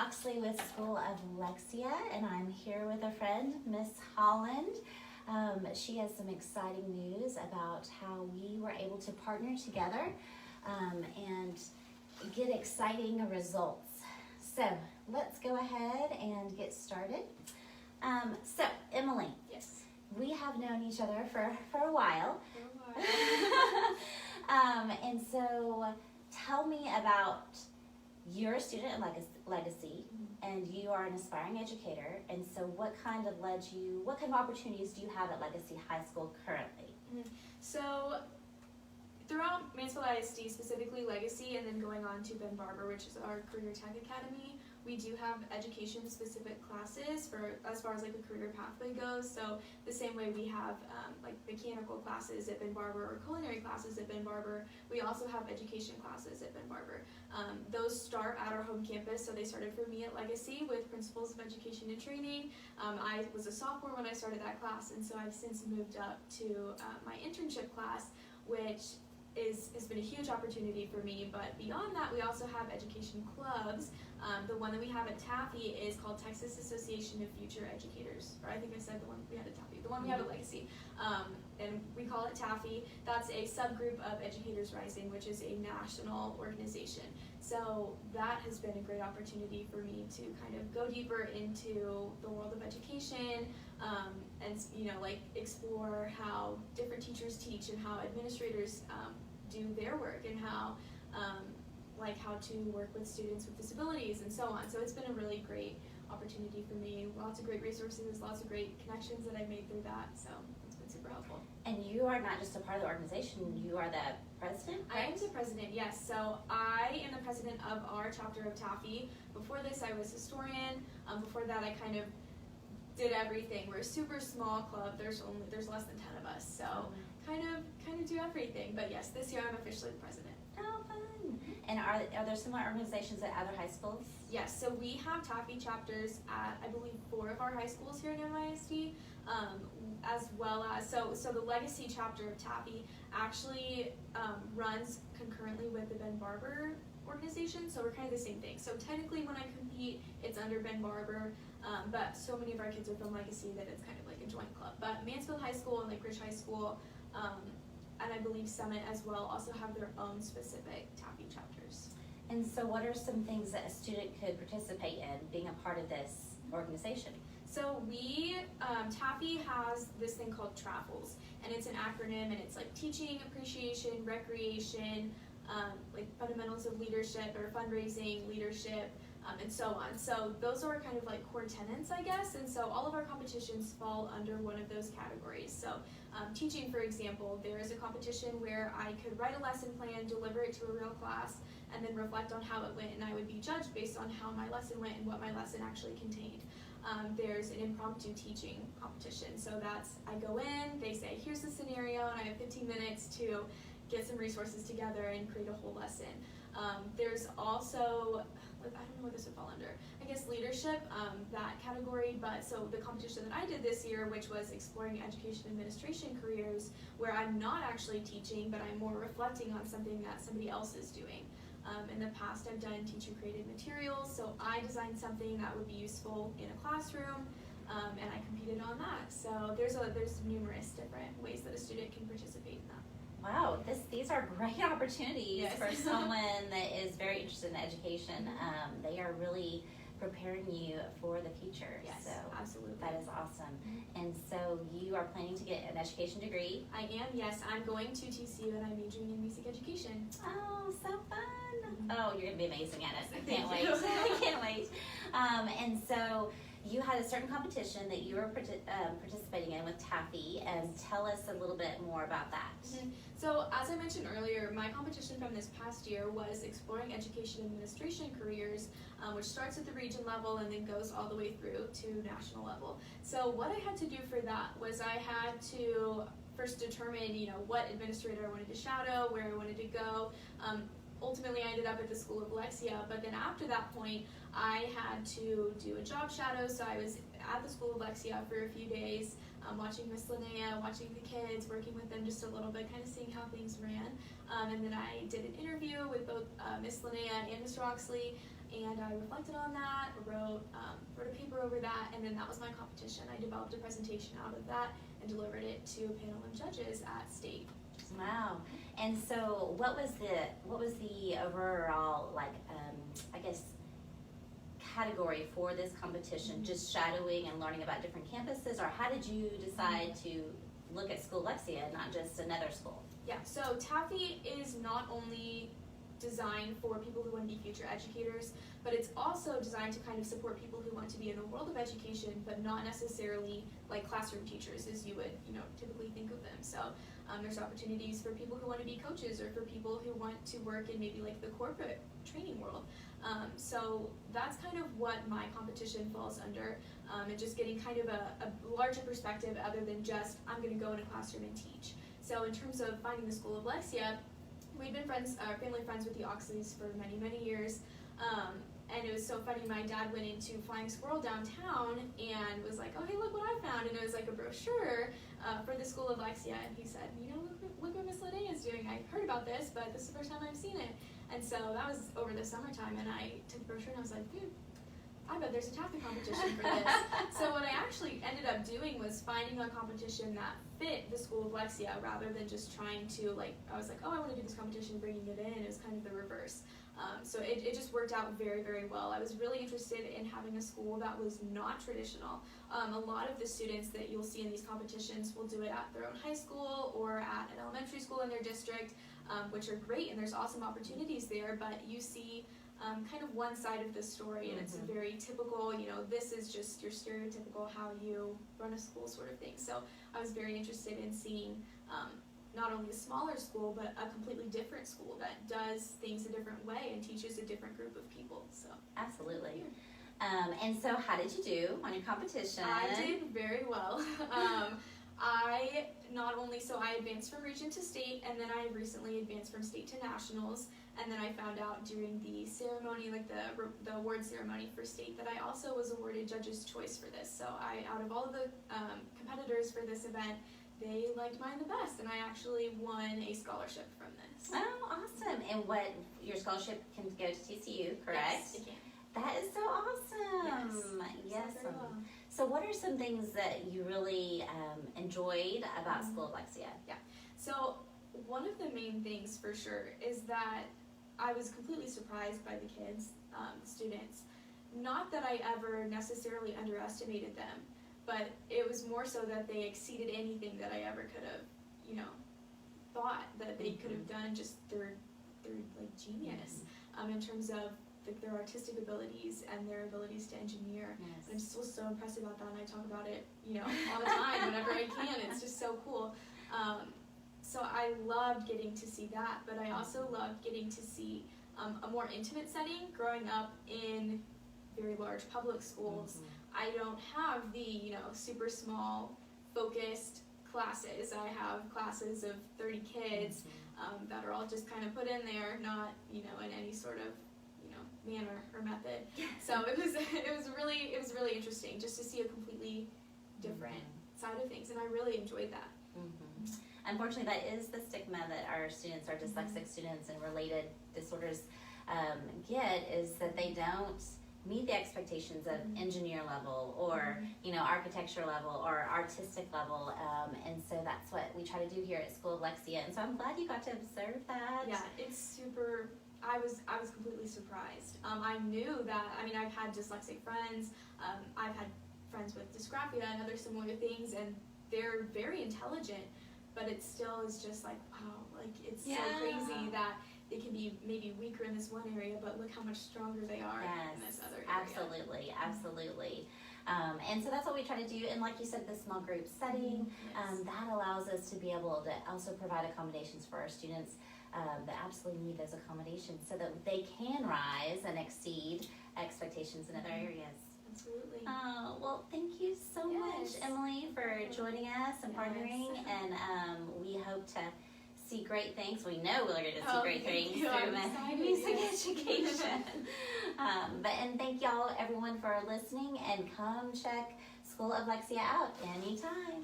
Oxley with School of Lexía, and I'm here with a friend, Miss Holland. She has some exciting news about how we were able to partner together and get exciting results. So let's go ahead and get started. So Emily, Yes. we have known each other for a while. And so tell me about you're a student at Legacy, and you are an aspiring educator. And so what kind of opportunities do you have at Legacy High School currently? So throughout Mansfield ISD, specifically Legacy, and then going on to Ben Barber, which is our Career Tech Academy, we do have education-specific classes for as far as like the career pathway goes. So the same way we have like mechanical classes at Ben Barber or culinary classes at Ben Barber, we also have education classes at Ben Barber. Those start at our home campus, so they started for me at Legacy with Principles of Education and Training. I was a sophomore when I started that class, and so I've since moved up to my internship class, which has been a huge opportunity for me. But beyond that, we also have education clubs. The one that we have at TAFE is called Texas Association of Future Educators, or I think I said the one we had at TAFE, the one we have at Legacy, and we call it TAFE. That's a subgroup of Educators Rising, which is a national organization. So that has been a great opportunity for me to kind of go deeper into the world of education, and like explore how different teachers teach and how administrators do their work, and how to work with students with disabilities and so on. So it's been a really great opportunity for me. Lots of great resources, lots of great connections that I've made through that. So it's been super helpful. And you are not just a part of the organization, you are the president, right? I am the president, yes. So I am the president of our chapter of TAFE. Before this, I was historian. Before that, I kind of did everything. We're a super small club. There's less than 10 of us, so kind of do everything. But yes, this year I'm officially the president. Oh, fun! And are there similar organizations at other high schools? Yes, so we have TAFE chapters at, I believe, 4 of our high schools here at MISD, as well as, so the Legacy chapter of TAFE actually runs concurrently with the Ben Barber organization, so we're kind of the same thing. So technically when I compete, it's under Ben Barber, but so many of our kids are from Legacy that it's kind of like a joint club. But Mansfield High School and Lake Ridge High School, and I believe Summit as well, also have their own specific TAFE chapters. And so what are some things that a student could participate in being a part of this organization? So we, TAFE has this thing called TRAFLS, and it's an acronym, and it's like teaching, appreciation, recreation, like fundamentals of leadership or fundraising, leadership, and so on. So those are kind of like core tenets, I guess, and so all of our competitions fall under one of those categories. So teaching, for example, there is a competition where I could write a lesson plan, deliver it to a real class, and then reflect on how it went, and I would be judged based on how my lesson went and what my lesson actually contained. There's an impromptu teaching competition, so that's, I go in, they say, here's the scenario, and I have 15 minutes to get some resources together and create a whole lesson. There's also, I don't know what this would fall under, I guess leadership, that category, but so the competition that I did this year, which was exploring education administration careers, where I'm not actually teaching, but I'm more reflecting on something that somebody else is doing. In the past, I've done teacher-created materials, so I designed something that would be useful in a classroom, and I competed on that. So there's numerous different ways that a student can participate in that. Wow, these are great opportunities Yes. for someone that is very interested in education. They are really preparing you for the future. Yes, so absolutely. That is awesome. And so you are planning to get an education degree? I am, yes. I'm going to TCU, and I'm majoring in music education. Oh, so fun. Oh, you're going to be amazing at it. I Thank can't wait. you. I can't wait. And so you had a certain competition that you were participating in with TAFE, and tell us a little bit more about that. So as I mentioned earlier, my competition from this past year was exploring education administration careers, which starts at the region level and then goes all the way through to national level. So what I had to do for that was I had to first determine, what administrator I wanted to shadow, where I wanted to go. Ultimately, I ended up at the School of Lexía, but then after that point, I had to do a job shadow, so I was at the School of Lexía for a few days, watching Miss Linnéa, watching the kids, working with them just a little bit, kind of seeing how things ran. And then I did an interview with both Miss Linnéa and Mr. Oxley, and I reflected on that, wrote a paper over that, and then that was my competition. I developed a presentation out of that and delivered it to a panel of judges at state. Wow. And so what was the overall, like, I guess, category for this competition? Just shadowing and learning about different campuses, or how did you decide to look at School of Lexía and not just another school? Yeah, so TAFE is not only designed for people who want to be future educators, but it's also designed to kind of support people who want to be in the world of education, but not necessarily like classroom teachers as you would, typically think of them. So there's opportunities for people who want to be coaches, or for people who want to work in maybe like the corporate training world. So that's kind of what my competition falls under, and just getting kind of a larger perspective other than just, I'm going to go in a classroom and teach. So in terms of finding the School of Lexía, we'd been family friends with the Oxleys for many, many years. And it was so funny, my dad went into Flying Squirrel downtown and was like, oh, hey, look what I found. And it was like a brochure for the School of Lexía. And he said, look what Miss Linnéa is doing. I heard about this, but this is the first time I've seen it. And so that was over the summertime, and I took the brochure and I was like, dude, I bet there's a TAFE competition for this. So what I actually ended up doing was finding a competition that fit the School of Lexía, rather than just trying to, I was like, oh, I want to do this competition, bringing it in. It was kind of the reverse. So it just worked out very, very well. I was really interested in having a school that was not traditional. A lot of the students that you'll see in these competitions will do it at their own high school or at an elementary school in their district, which are great, and there's awesome opportunities there, but you see kind of one side of the story, and it's a very typical, this is just your stereotypical how you run a school sort of thing. So I was very interested in seeing not only a smaller school, but a completely different school that does things a different way and teaches a different group of people. So absolutely. And so how did you do on your competition? I did very well. I advanced from region to state, and then I recently advanced from state to nationals, and then I found out during the ceremony, like the award ceremony for state, that I also was awarded Judge's Choice for this. So out of all of the competitors for this event, they liked mine the best, and I actually won a scholarship from this. Oh, awesome. And your scholarship can go to TCU, correct? Yes, it can. That is so awesome. Yes. Well. So what are some things that you really enjoyed about School of Lexía? Yeah. So one of the main things for sure is that I was completely surprised by the kids, the students. Not that I ever necessarily underestimated them, but it was more so that they exceeded anything that I ever could have, thought that they could have done. Just their genius in terms of their artistic abilities and their abilities to engineer. Yes. I'm still so impressed about that, and I talk about it, all the time whenever I can. It's just so cool. So I loved getting to see that, but I also loved getting to see a more intimate setting. Growing up in very large public schools, I don't have the super small focused classes. I have classes of 30 kids that are all just kind of put in there, not in any sort of manner or method. So it was really interesting just to see a completely different side of things, and I really enjoyed that. Unfortunately, that is the stigma that our students, our dyslexic students and related disorders get, is that they don't meet the expectations of engineer level or architecture level or artistic level, and so that's what we try to do here at School of Lexía. And so I'm glad you got to observe that. Yeah, it's super. I was completely surprised. I knew that. I've had dyslexic friends. I've had friends with dysgraphia and other similar things, and they're very intelligent. But it still is just like, wow, it's so crazy that they can be maybe weaker in this one area, but look how much stronger they are in this other area. Absolutely. And so that's what we try to do. And like you said, the small group setting, that allows us to be able to also provide accommodations for our students that absolutely need those accommodations so that they can rise and exceed expectations in other areas. Absolutely. Well, thank you so much, Emily, for joining us and partnering, and we hope to see great things. We know we're going to see great things through music education. And thank y'all, everyone, for listening, and come check School of Lexía out anytime.